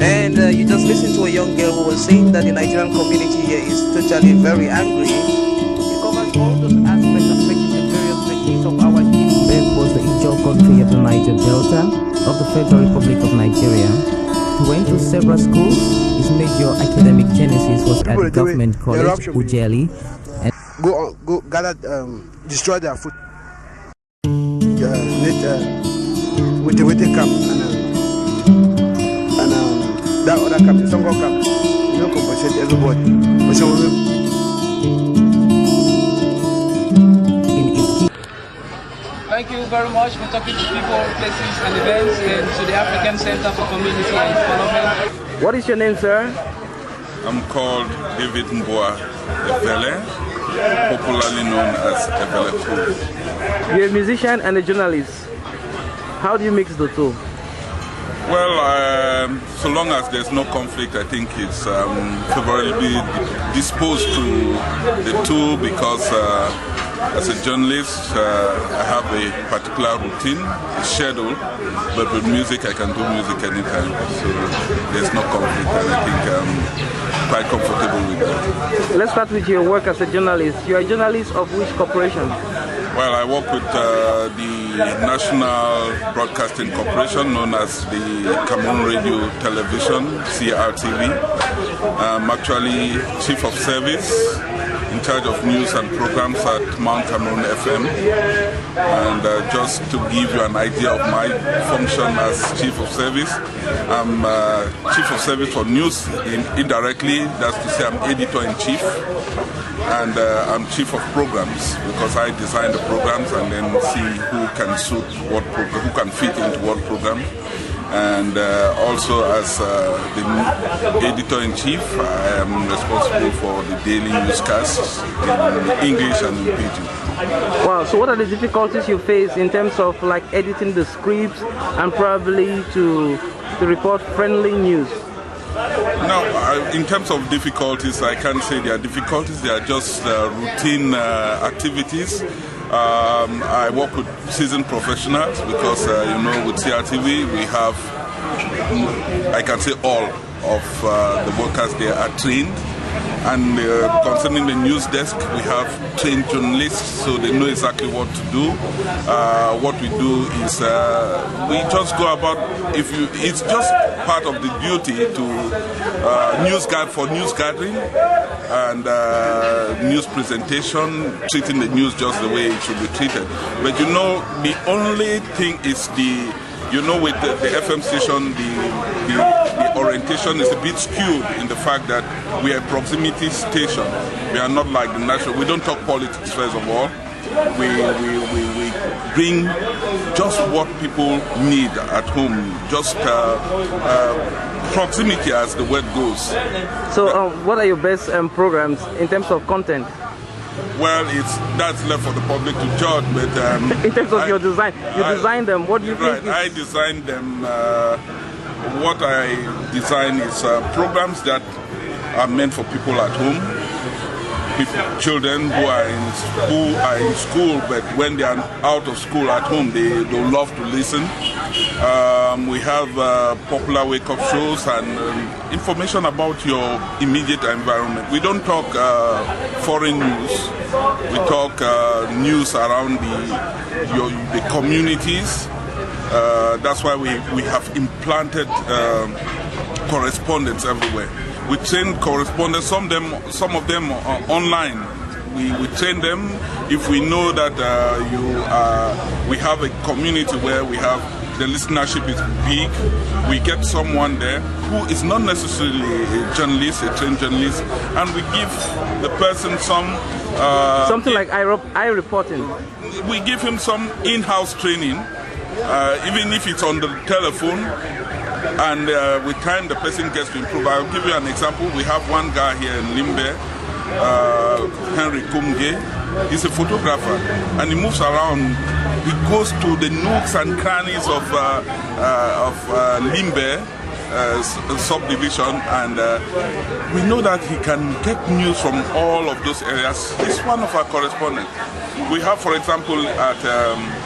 And you just listen to a young girl who was saying that the Nigerian community here is totally very angry. It covers all those aspects affecting the various sections of our people. Beck was the geography of the Niger Delta of the Federal Republic of Nigeria. He went to several schools. His major academic genesis was at the government college, Ujeli. And go gather, destroy their food. With the camp and that other camp, the Songo camp, you don't compensate everybody. Thank you very much for talking to people, places and events, and to the African Center for Community and Development. What is your name, sir? I'm called Evelle Mbongaya Ivo, popularly known as Evelle Cool. You're a musician and a journalist. How do you mix the two? Well, so long as there's no conflict, I think it's favorably disposed to the two, because as a journalist, I have a particular routine, a schedule, but with music I can do music anytime, so there's no conflict, and I think I'm quite comfortable with that. Let's start with your work as a journalist. You're a journalist of which corporation? Well, I work with the National Broadcasting Corporation, known as the Cameroon Radio Television, CRTV. I'm actually Chief of Service, in charge of news and programs at Mount Cameroon FM. And just to give you an idea of my function as Chief of Service, I'm Chief of Service for news indirectly. That's to say I'm Editor-in-Chief. And I'm Chief of Programs, because I design the programs and then see who can suit what program, who can fit into what program. And also as the Editor-in-Chief, I am responsible for the daily newscasts in English and in Pidgin. Wow, so what are the difficulties you face in terms of like editing the scripts and probably to report friendly news? No, in terms of difficulties, I can't say there are difficulties. They are just routine activities. I work with seasoned professionals because, you know, with CRTV we have, I can say all of the workers there are trained. And concerning the news desk, we have trained journalists, so they know exactly what to do. What we do is we just go about. It's just part of the duty to news gathering and news presentation, treating the news just the way it should be treated. But you know, the only thing is with the FM station, the orientation is a bit skewed in the fact that we are a proximity station. We are not like the national. We don't talk politics first of all. We bring just what people need at home, just proximity, as the word goes. So what are your best programs in terms of content? Well, that's left for the public to judge, but in terms of your design, you design them. What do you think? I design them. What I design is programs that are meant for people at home, children who are in school, but when they are out of school at home, they love to listen. We have popular wake-up shows and information about your immediate environment. We don't talk foreign news. We talk news around the communities. That's why we have implanted correspondents everywhere. We train correspondents, some of them online. We train them. If we know that we have a community where we have the listenership is big, we get someone there who is not necessarily a journalist, a trained journalist, and we give the person some something like I-reporting. We give him some in-house training, even if it's on the telephone. And with time, the person gets to improve. I'll give you an example. We have one guy here in Limbe, Henry Kumge. He's a photographer, and he moves around. He goes to the nooks and crannies of Limbe subdivision, and we know that he can get news from all of those areas. He's one of our correspondents. We have, for example, at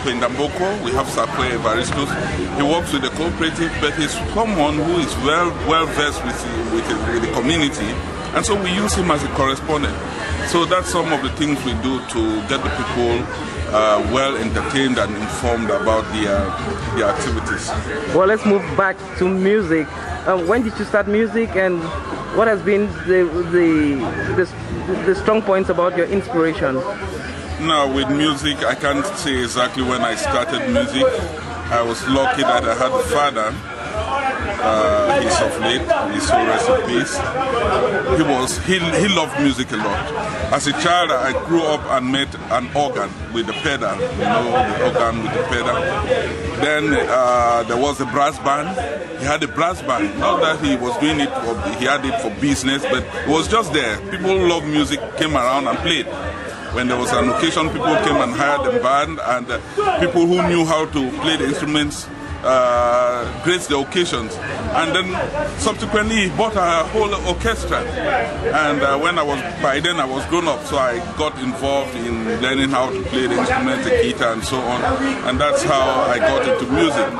Pendamboko, we have Sakwe Evaristos. He works with the cooperative, but he's someone who is well versed with the community, and so we use him as a correspondent. So that's some of the things we do to get the people well entertained and informed about the activities. Well, let's move back to music. When did you start music, and what has been the strong points about your inspiration? Now, with music, I can't say exactly when I started music. I was lucky that I had a father. He's of late, he's so rest in peace. He loved music a lot. As a child, I grew up and met an organ with the pedal, the organ with the pedal. Then there was a brass band. He had a brass band. Not that he was doing it, he had it for business, but it was just there. People who loved music came around and played. When there was an occasion, people came and hired a band, and people who knew how to play the instruments graced the occasions. And then subsequently he bought a whole orchestra, and by then I was grown up, so I got involved in learning how to play the instruments, the guitar and so on, and that's how I got into music.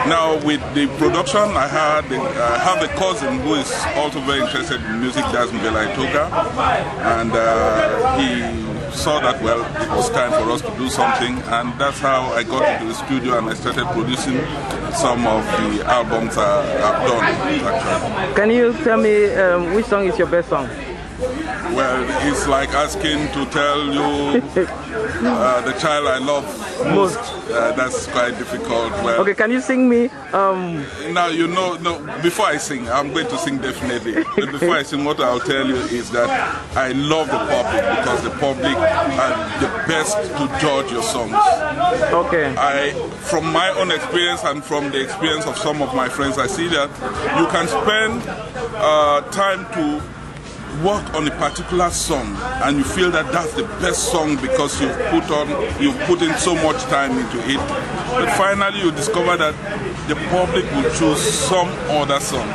Now with the production, I have a cousin who is also very interested in music, that's Mbongaya Ivo, and he saw that, well, it was time for us to do something, and that's how I got into the studio and I started producing some of the albums I've done, actually. Can you tell me which song is your best song? Well, it's like asking to tell you the child I love most. That's quite difficult. Well, okay, can you sing me? Now, no, before I sing, I'm going to sing definitely. But before I sing, what I'll tell you is that I love the public, because the public are the best to judge your songs. Okay. From my own experience and from the experience of some of my friends, I see that you can spend time to work on a particular song and you feel that that's the best song because you've put in so much time into it, but finally you discover that the public will choose some other song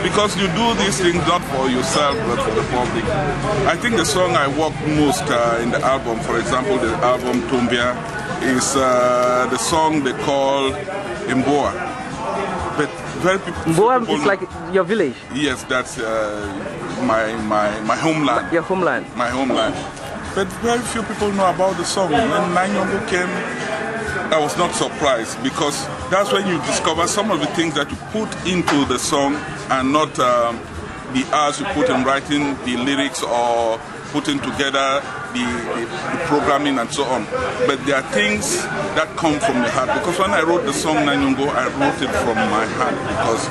because you do these things not for yourself but for the public. I think the song I work most in the album, for example the album Tumbia, is the song they call Mboa. But very Mboa is like your village? Yes, that's my homeland. Your homeland? My homeland. But very few people know about the song. When Nanyongo came, I was not surprised, because that's when you discover some of the things that you put into the song and not the hours you put in writing the lyrics or putting together the programming and so on. But there are things that come from the heart, because when I wrote the song Nanyongo, I wrote it from my heart, because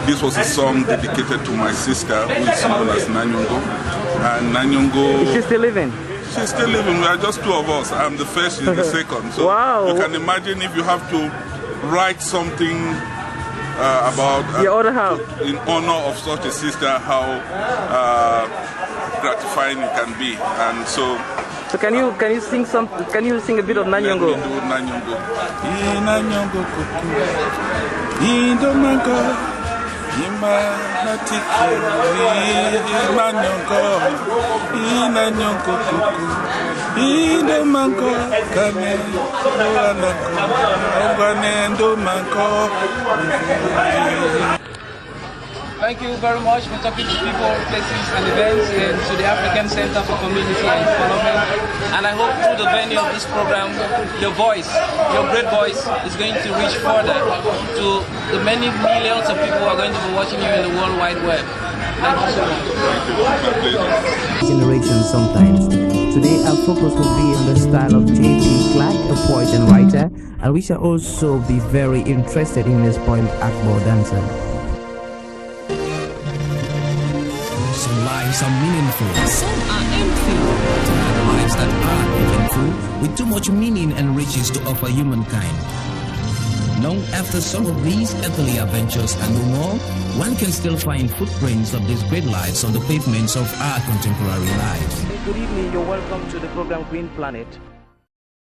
this was a song dedicated to my sister, who is known as Nanyongo. And Nanyongo... Is she still living? She's still living. We are just two of us. I'm the first, she's the second. So wow. You can imagine if you have to write something about... your other half. In honor of such a sister, how gratifying it can be. And so... So can you sing a bit of Nanyongo? Let me do Nanyongo. Nanyongo kuku. Indomango. Imanatiki. Nanyongo. Nanyongo kuku. Indomango. Kame. Olanako. Oganendo mango. Thank you very much for talking to people, places and events, and to the African Center for Community and Development. And I hope through the venue of this program, your voice, your great voice, is going to reach further to the many millions of people who are going to be watching you in the World Wide Web. Thank you so much. Generation sometimes. Today our focus will be on the style of J.P. Clark, a poet and writer, and we shall also be very interested in his poem Akbo Dancer. Some lives are meaningful, some are empty. Lives that are eventful, with too much meaning and riches to offer humankind. Long after some of these earthly adventures are no more, one can still find footprints of these great lives on the pavements of our contemporary lives. Good evening, you're welcome to the program Green Planet.